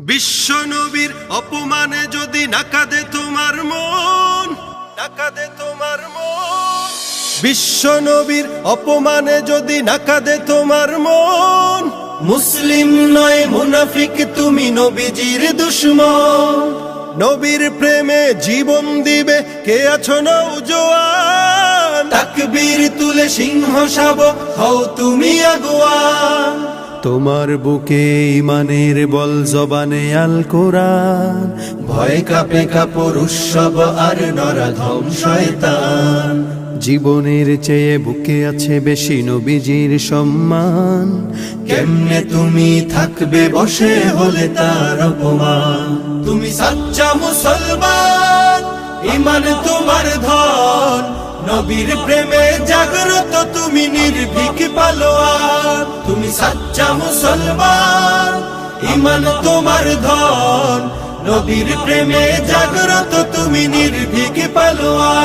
বিশ্ব নবীর অপমানে যদি না কাঁদে তোমার মন, না কাঁদে তোমার মন। বিশ্ব নবীর অপমানে যদি না কাঁদে তোমার মন, মুসলিম নয় মুনাফিক তুমি, নবীজির দুশমন। নবীর প্রেমে জীবন দিবে কে আছো নওজোয়ান, তাকবীর তুলে সিংহ শাবক হও তুমি আগুয়ান। তোমার বুকে ইমানের বল, জবানে আল কোরআন, ভয় কাঁপে কাপড় উৎসব আর নরাধম শয়তান। জীবনের চেয়ে বুকে আছে বেশি নবীজির সম্মান, কেমনে তুমি থাকবে বসে হলে তার অপমান। তুমি সাচ্চা মুসলমান, ইমান তোমার ধন, নবীর প্রেমে জাগ্রত তুমি নির্ভীক পালোয়ান। তুমি সাচ্চা মুসলমান, ইমান তোমার ধন, নবীর প্রেমে জাগ্রত তুমি নির্ভীক পালোয়ান।